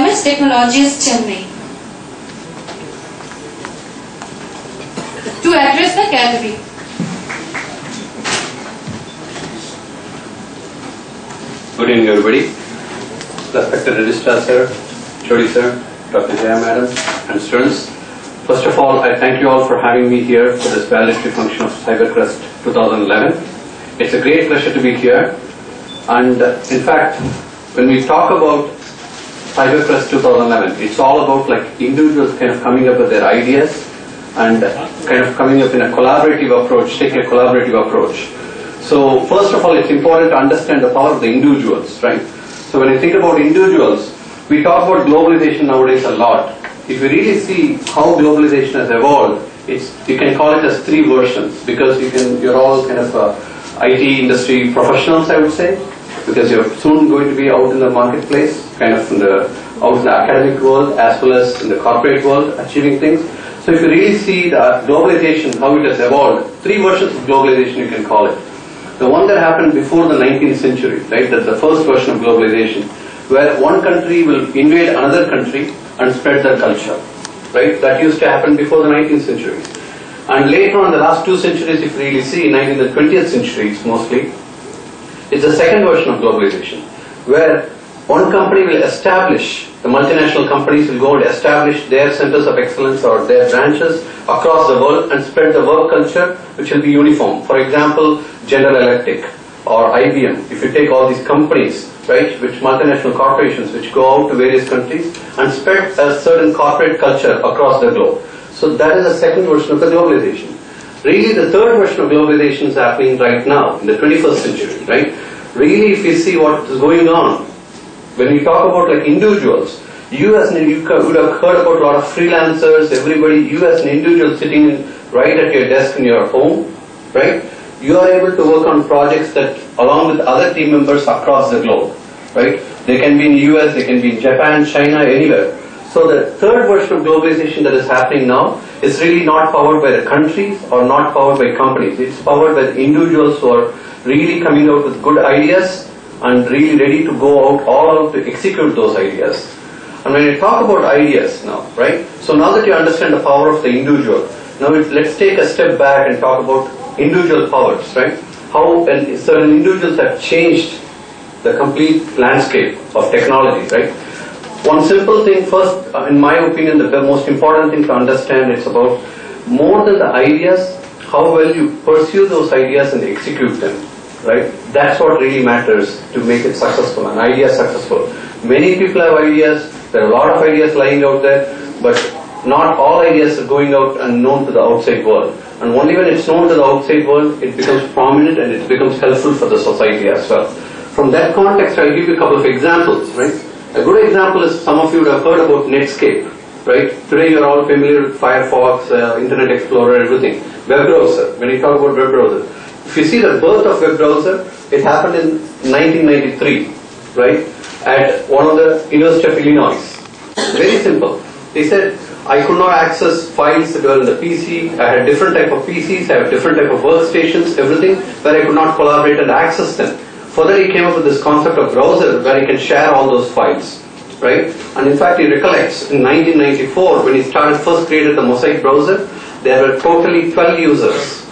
Cycbercrest Chennai to address the gallery. Good evening, everybody. Respected Registrar Sir, Chodi Sir, Dr. Jaya Madam, and students. First of all, I thank you all for having me here for this valedictory function of Cybercrest 2011. It's a great pleasure to be here. And in fact, when we talk about Cybercrest 2011, it's all about like individuals kind of coming up with their ideas and kind of coming up in a collaborative approach, taking a collaborative approach. So first of all, it's important to understand the power of the individuals, right? So when I think about individuals, we talk about globalization nowadays a lot. If you really see how globalization has evolved, you can call it as three versions, because you're all kind of IT industry professionals, I would say, because you're soon going to be out in the marketplace, kind of out in the academic world as well as in the corporate world, achieving things. So if you really see the globalization, how it has evolved, three versions of globalization you can call it. The one that happened before the 19th century, right? That's the first version of globalization, where one country will invade another country and spread their culture, right? That used to happen before the 19th century. And later on, the last 2 centuries, if you really see, 19th and 20th centuries mostly, it's the second version of globalization, where one company will establish, the multinational companies will go and establish their centers of excellence or their branches across the world and spread the work culture, which will be uniform. For example, General Electric or IBM, if you take all these companies, right, which multinational corporations which go out to various countries and spread a certain corporate culture across the globe. So that is the second version of the globalization. Really, the third version of globalization is happening right now in the 21st century, right? Really, if you see what is going on, when we talk about like individuals, you would have heard about a lot of freelancers, everybody, you as an individual sitting right at your desk in your home, right? You are able to work on projects that along with other team members across the globe, right? They can be in the US, they can be in Japan, China, anywhere. So the third version of globalization that is happening now is really not powered by the countries or not powered by companies. It's powered by the individuals who are really coming out with good ideas and really ready to go out all out to execute those ideas. And when you talk about ideas now, right? So now that you understand the power of the individual, now let's take a step back and talk about individual powers, right? How certain individuals have changed the complete landscape of technology, right? One simple thing first, in my opinion, the most important thing to understand is about more than the ideas, how well you pursue those ideas and execute them, right? That's what really matters to make it successful, an idea successful. Many people have ideas, there are a lot of ideas lying out there, but not all ideas are going out and known to the outside world. And only when it's known to the outside world, it becomes prominent and it becomes helpful for the society as well. From that context, I'll give you a couple of examples, right? A good example is some of you would have heard about Netscape, right? Today you're all familiar with Firefox, Internet Explorer, everything. Web browser, when you talk about web browser. If you see the birth of web browser, it happened in 1993, right? At one of the University of Illinois. Very simple. They said, I could not access files that were in the PC. I had different type of PCs, I have different type of workstations, everything, where I could not collaborate and access them. Further, he came up with this concept of browser where he can share all those files, right? And in fact, he recollects in 1994 when he first created the Mosaic browser, there were totally 12 users.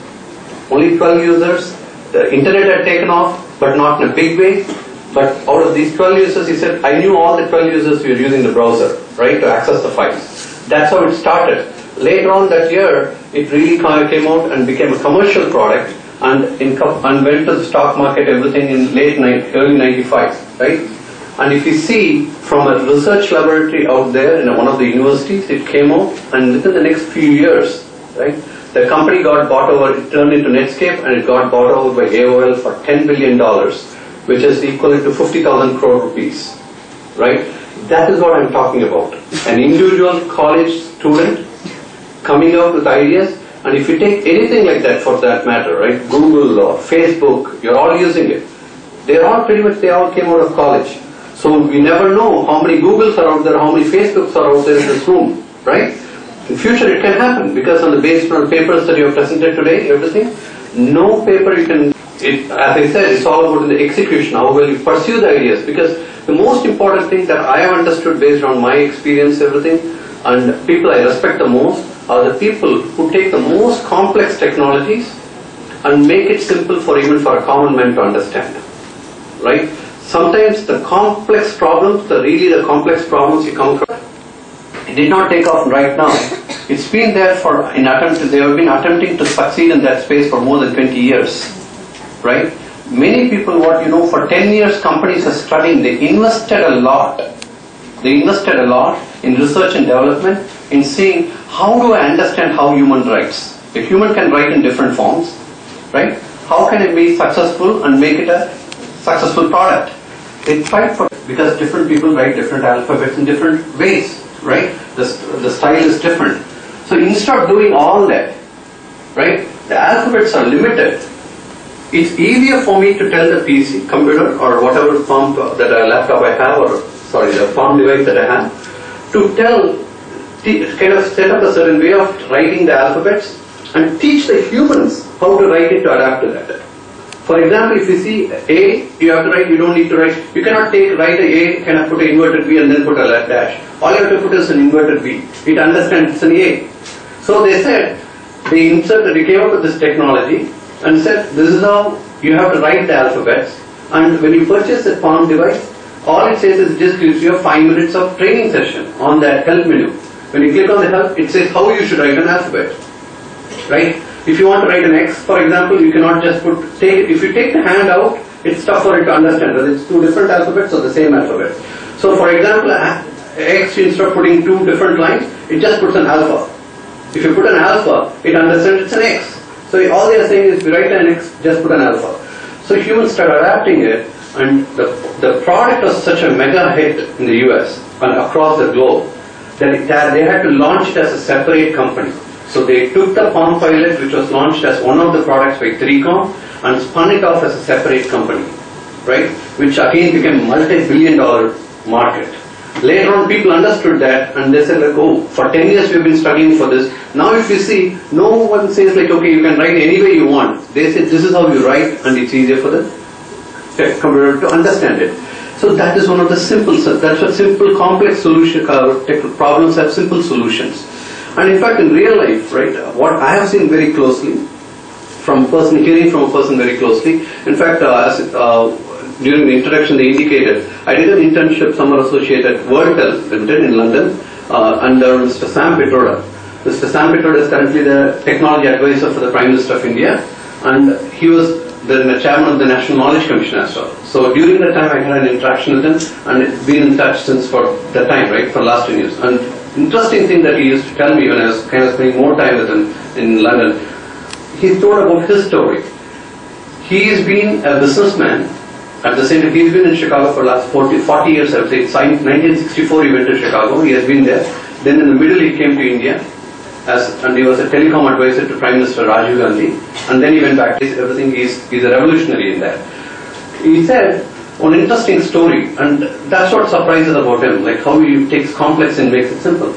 Only 12 users. The internet had taken off, but not in a big way. But out of these 12 users, he said, I knew all the 12 users who were using the browser, right, to access the files. That's how it started. Later on that year, it really came out and became a commercial product and went to the stock market, everything in early 95, right? And if you see from a research laboratory out there in one of the universities, it came out, and within the next few years, right, the company got bought over, it turned into Netscape, and it got bought over by AOL for $10 billion, which is equivalent to 50,000 crore rupees, right? That is what I'm talking about. An individual college student coming out with ideas, and if you take anything like that for that matter, right, Google or Facebook, you're all using it. They all came out of college. So we never know how many Googles are out there, how many Facebooks are out there in this room, right? In future it can happen because based on papers that you have presented today, everything, no paper you can as I said, it's all about the execution, how well you pursue the ideas. Because the most important thing that I have understood based on my experience, everything, and people I respect the most are the people who take the most complex technologies and make it simple for even for a common man to understand. Right? Sometimes the complex problems, the complex problems you come across, it did not take off right now. It's been there they have been attempting to succeed in that space for more than 20 years. Right? Many people, for 10 years companies are studying, they invested a lot. They invested a lot in research and development, in seeing how do I understand how human writes. A human can write in different forms, right? How can it be successful and make it a successful product? They tried for it because different people write different alphabets in different ways, right? The style is different. So instead of doing all that, right, the alphabets are limited. It's easier for me to tell the PC, computer, or whatever farm laptop I have, or the farm device that I have, to kind of set up a certain way of writing the alphabets and teach the humans how to write it to adapt to that. For example, if you see A, you have to write, you don't need to write, you cannot write a A, kind of put an inverted V and then put a dash. All you have to put is an inverted V. It understands it's an A. So they said, they came up with this technology and said, this is how you have to write the alphabets, and when you purchase a farm device, all it says is it just gives you a 5 minutes of training session on that help menu. When you click on the help, it says how you should write an alphabet. Right? If you want to write an X, for example, you cannot just if you take the hand out, it's tough for it to understand whether it's two different alphabets or the same alphabet. So for example, X, instead of putting two different lines, it just puts an alpha. If you put an alpha, it understands it's an X. So all they are saying is, if you write an X, just put an alpha. So humans started adapting it, and the product was such a mega hit in the US and across the globe that they had to launch it as a separate company. So they took the Palm Pilot, which was launched as one of the products by 3Com, and spun it off as a separate company, right? Which again became a multi-billion-dollar market. Later on, people understood that, and they said, like, oh, for 10 years we've been studying for this. Now if you see, no one says like, okay, you can write any way you want. They say this is how you write, and it's easier for the computer to understand it. So that is one of the that's what simple complex problems have simple solutions. And in fact, in real life, right, what I have seen very closely, hearing from a person very closely, in fact, during the introduction they indicated, I did an internship, summer associate at WorldTel Limited in London, under Mr. Sam Pitroda. Mr. Sam Pitroda is currently the technology advisor for the Prime Minister of India, and he was the chairman of the National Knowledge Commission as well. So during that time I had an interaction with him, and it's been in touch since for that time, right, for the last 10 years. And interesting thing that he used to tell me when I was kind of spending more time with him in London, he told about his story. He's been a businessman. At the same time, he's been in Chicago for the last 40 years, I would say. In 1964 he went to Chicago, he has been there. Then in the middle he came to India, and he was a telecom advisor to Prime Minister Rajiv Gandhi. And then he went back to everything, he's a revolutionary in that. He said, one interesting story, and that's what surprises about him, like how he takes complex and makes it simple.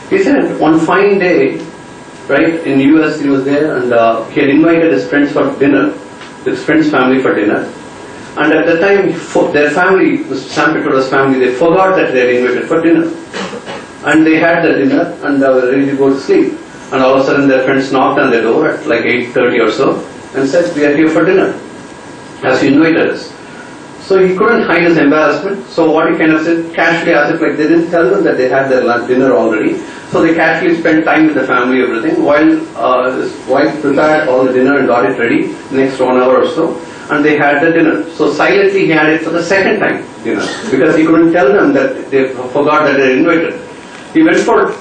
He said, one fine day, right, in the US he was there, and he had invited his friends for dinner, his friend's family for dinner. And at the time, their family, Mr. Sam Pitroda's family, they forgot that they had invited for dinner. And they had the dinner and they were ready to go to sleep. And all of a sudden their friends knocked on their door at like 8:30 or so and said, we are here for dinner, as you invited us. So he couldn't hide his embarrassment. So what he kind of said, casually, as if like they didn't tell them that they had their dinner already. So they casually spent time with the family, everything, while his wife prepared all the dinner and got it ready, next 1 hour or so. And they had the dinner. So silently he had it for the second time dinner, because he couldn't tell them that they forgot that they were invited. He went for